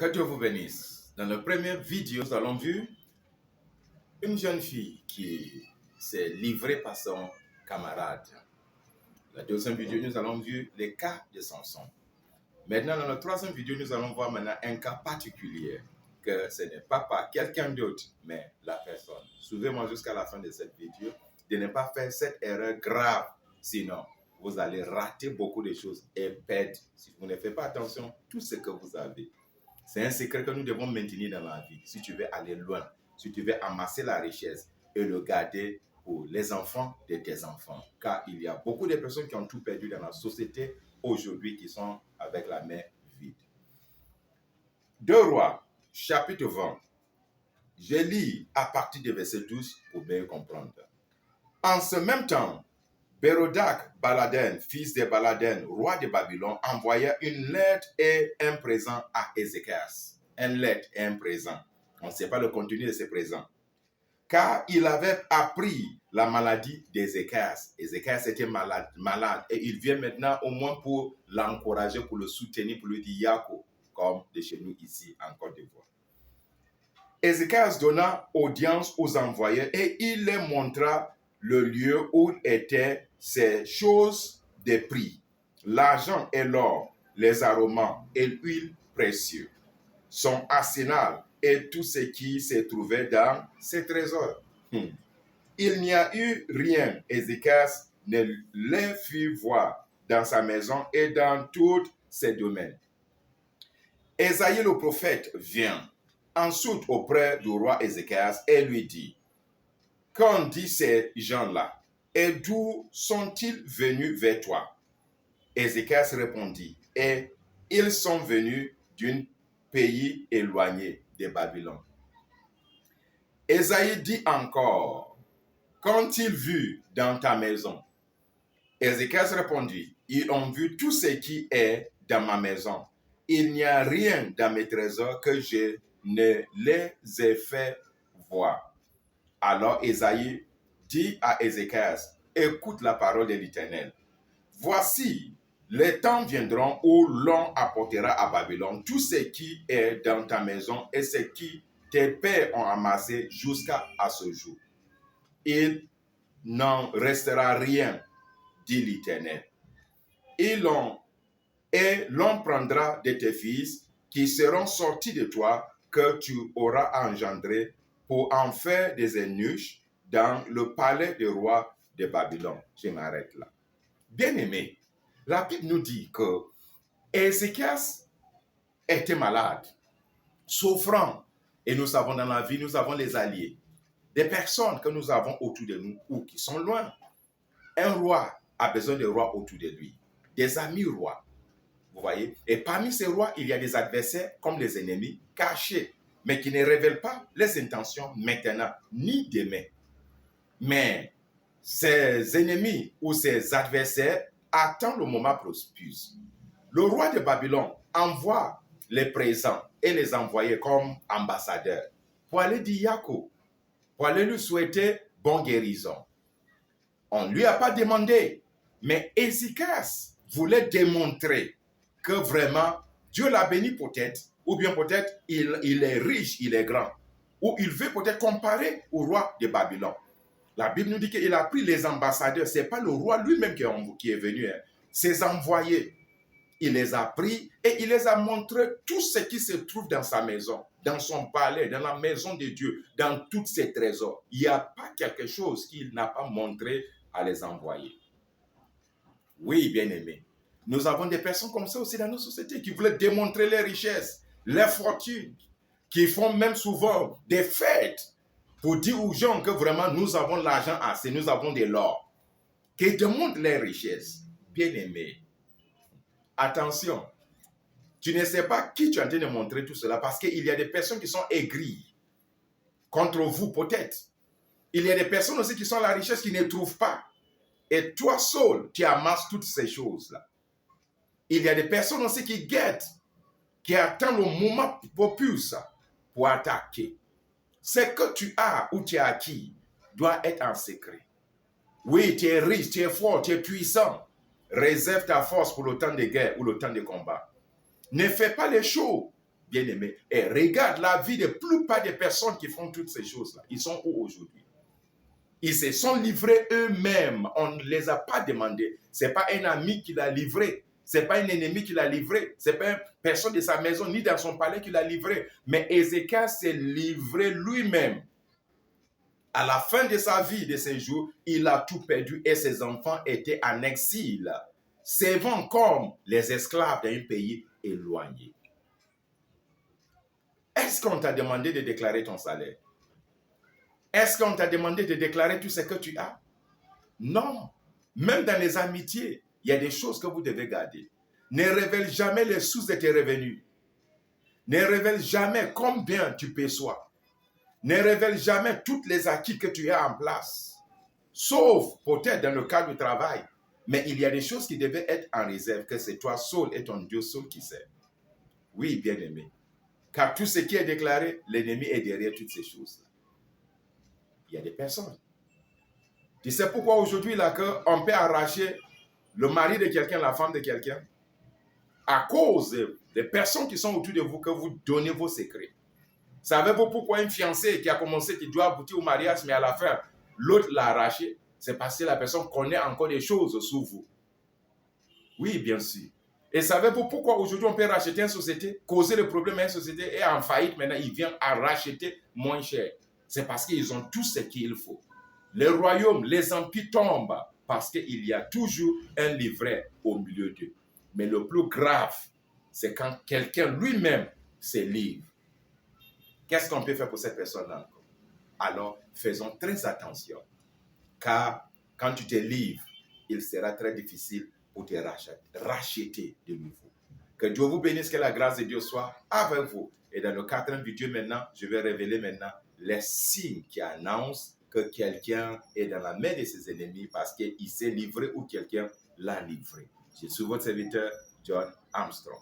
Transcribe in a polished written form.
Que Dieu vous bénisse. Dans la première vidéo, nous allons vu une jeune fille qui s'est livrée par son camarade. La deuxième vidéo, nous allons vu les cas de Samson. Maintenant, dans la troisième vidéo, nous allons voir maintenant un cas particulier, que ce n'est pas par quelqu'un d'autre, mais la personne. Suivez-moi jusqu'à la fin de cette vidéo, de ne pas faire cette erreur grave, sinon vous allez rater beaucoup de choses et perdre, si vous ne faites pas attention, tout ce que vous avez. C'est un secret que nous devons maintenir dans la vie. Si tu veux aller loin, si tu veux amasser la richesse et le garder pour les enfants de tes enfants. Car il y a beaucoup de personnes qui ont tout perdu dans la société aujourd'hui qui sont avec la main vide. 2 Rois, chapitre 20. Je lis à partir du verset 12 pour bien comprendre. En ce même temps, Bérodac Baladen, fils de Baladen, roi de Babylone, envoya une lettre et un présent à Ézéchias. Une lettre et un présent. On ne sait pas le contenu de ce présent. Car il avait appris la maladie d'Ézéchias. Ézéchias était malade et il vient maintenant au moins pour l'encourager, pour le soutenir, pour lui dire Yako, comme de chez nous ici en Côte d'Ivoire. Ézéchias donna audience aux envoyés et il les montra le lieu où étaient ces choses de prix, l'argent et l'or, les aromates et l'huile précieuse, son arsenal et tout ce qui se trouvait dans ses trésors. Il n'y a eu rien, Ézéchias ne les fit voir dans sa maison et dans tous ses domaines. Ésaïe le prophète vient ensuite auprès du roi Ézéchias et lui dit, qu'ont dit ces gens-là? Et d'où sont-ils venus vers toi? Ézéchias répondit, et ils sont venus d'un pays éloigné de Babylone. Ésaïe dit encore, qu'ont-ils vu dans ta maison? Ézéchias répondit, ils ont vu tout ce qui est dans ma maison. Il n'y a rien dans mes trésors que je ne les ai fait voir. Alors Ésaïe dit à Ézéchias, écoute la parole de l'Éternel. Voici, les temps viendront où l'on apportera à Babylone tout ce qui est dans ta maison et ce qui tes pères ont amassé jusqu'à ce jour. Il n'en restera rien, dit l'Éternel. Et l'on prendra de tes fils qui seront sortis de toi, que tu auras engendrés, pour en faire des eunuches dans le palais du roi de Babylone. Je m'arrête là. Bien-aimé, la Bible nous dit que Ézéchias était malade, souffrant. Et nous savons dans la vie, nous avons les alliés. Des personnes que nous avons autour de nous ou qui sont loin. Un roi a besoin de rois autour de lui. Des amis rois. Vous voyez? Et parmi ces rois, il y a des adversaires comme les ennemis cachés, mais qui ne révèlent pas les intentions maintenant, ni demain. Mais ces ennemis ou ces adversaires attendent le moment propice. Le roi de Babylone envoie les présents et les envoyés comme ambassadeurs pour aller dire Yako, pour aller lui souhaiter bonne guérison. On ne lui a pas demandé, mais Ézéchias voulait démontrer que vraiment Dieu l'a béni peut-être, ou bien peut-être il est riche, il est grand, ou il veut peut-être comparer au roi de Babylone. La Bible nous dit qu'il a pris les ambassadeurs, ce n'est pas le roi lui-même qui est venu, ses envoyés. Il les a pris et il les a montré tout ce qui se trouve dans sa maison, dans son palais, dans la maison de Dieu, dans tous ses trésors. Il n'y a pas quelque chose qu'il n'a pas montré à les envoyer. Oui, bien-aimés. Nous avons des personnes comme ça aussi dans nos sociétés qui veulent démontrer les richesses, les fortunes, qui font même souvent des fêtes pour dire aux gens que vraiment nous avons l'argent assez, nous avons de l'or, qui démontrent les richesses. Bien-aimés, attention, tu ne sais pas qui tu es en train de montrer tout cela parce qu'il y a des personnes qui sont aigries contre vous peut-être. Il y a des personnes aussi qui sont la richesse qui ne trouvent pas. Et toi seul, tu amasses toutes ces choses-là. Il y a des personnes aussi qui guettent, qui attendent le moment propice pour attaquer. Ce que tu as ou tu as acquis doit être en secret. Oui, tu es riche, tu es fort, tu es puissant. Réserve ta force pour le temps de guerre ou le temps de combat. Ne fais pas les choses bien-aimés. Et regarde la vie de la plupart des personnes qui font toutes ces choses-là. Ils sont où aujourd'hui? Ils se sont livrés eux-mêmes. On ne les a pas demandés. Ce n'est pas un ami qui l'a livré. Ce n'est pas un ennemi qui l'a livré. Ce n'est pas une personne de sa maison ni dans son palais qui l'a livré. Mais Ézéchias s'est livré lui-même. À la fin de sa vie, de ses jours, il a tout perdu et ses enfants étaient en exil, servant comme les esclaves d'un pays éloigné. Est-ce qu'on t'a demandé de déclarer ton salaire? Est-ce qu'on t'a demandé de déclarer tout ce que tu as? Non. Même dans les amitiés, il y a des choses que vous devez garder. Ne révèle jamais les sources de tes revenus. Ne révèle jamais combien tu perçois. Ne révèle jamais toutes les acquis que tu as en place. Sauf peut-être dans le cadre du travail. Mais il y a des choses qui devaient être en réserve, que c'est toi seul et ton Dieu seul qui sait. Oui, bien-aimé. Car tout ce qui est déclaré, l'ennemi est derrière toutes ces choses-là. Il y a des personnes. Tu sais pourquoi aujourd'hui, là, qu'on peut arracher le mari de quelqu'un, la femme de quelqu'un? À cause des personnes qui sont autour de vous, que vous donnez vos secrets. Savez-vous pourquoi une fiancée qui a commencé, qui doit aboutir au mariage, mais à la fin, l'autre l'a arraché? C'est parce que la personne connaît encore des choses sur vous. Oui, bien sûr. Et savez-vous pourquoi aujourd'hui on peut racheter une société, causer le problème à une société et en faillite maintenant, ils viennent à racheter moins cher? C'est parce qu'ils ont tout ce qu'il faut. Les royaumes, les empires tombent parce qu'il y a toujours un livret au milieu d'eux. Mais le plus grave, c'est quand quelqu'un lui-même se livre. Qu'est-ce qu'on peut faire pour cette personne-là? Alors, faisons très attention. Car quand tu te livres, il sera très difficile pour te racheter de nouveau. Que Dieu vous bénisse, que la grâce de Dieu soit avec vous. Et dans le quatrième vidéo maintenant, je vais révéler maintenant les signes qui annoncent que quelqu'un est dans la main de ses ennemis parce qu'il s'est livré ou quelqu'un l'a livré. Je suis votre serviteur, John Armstrong.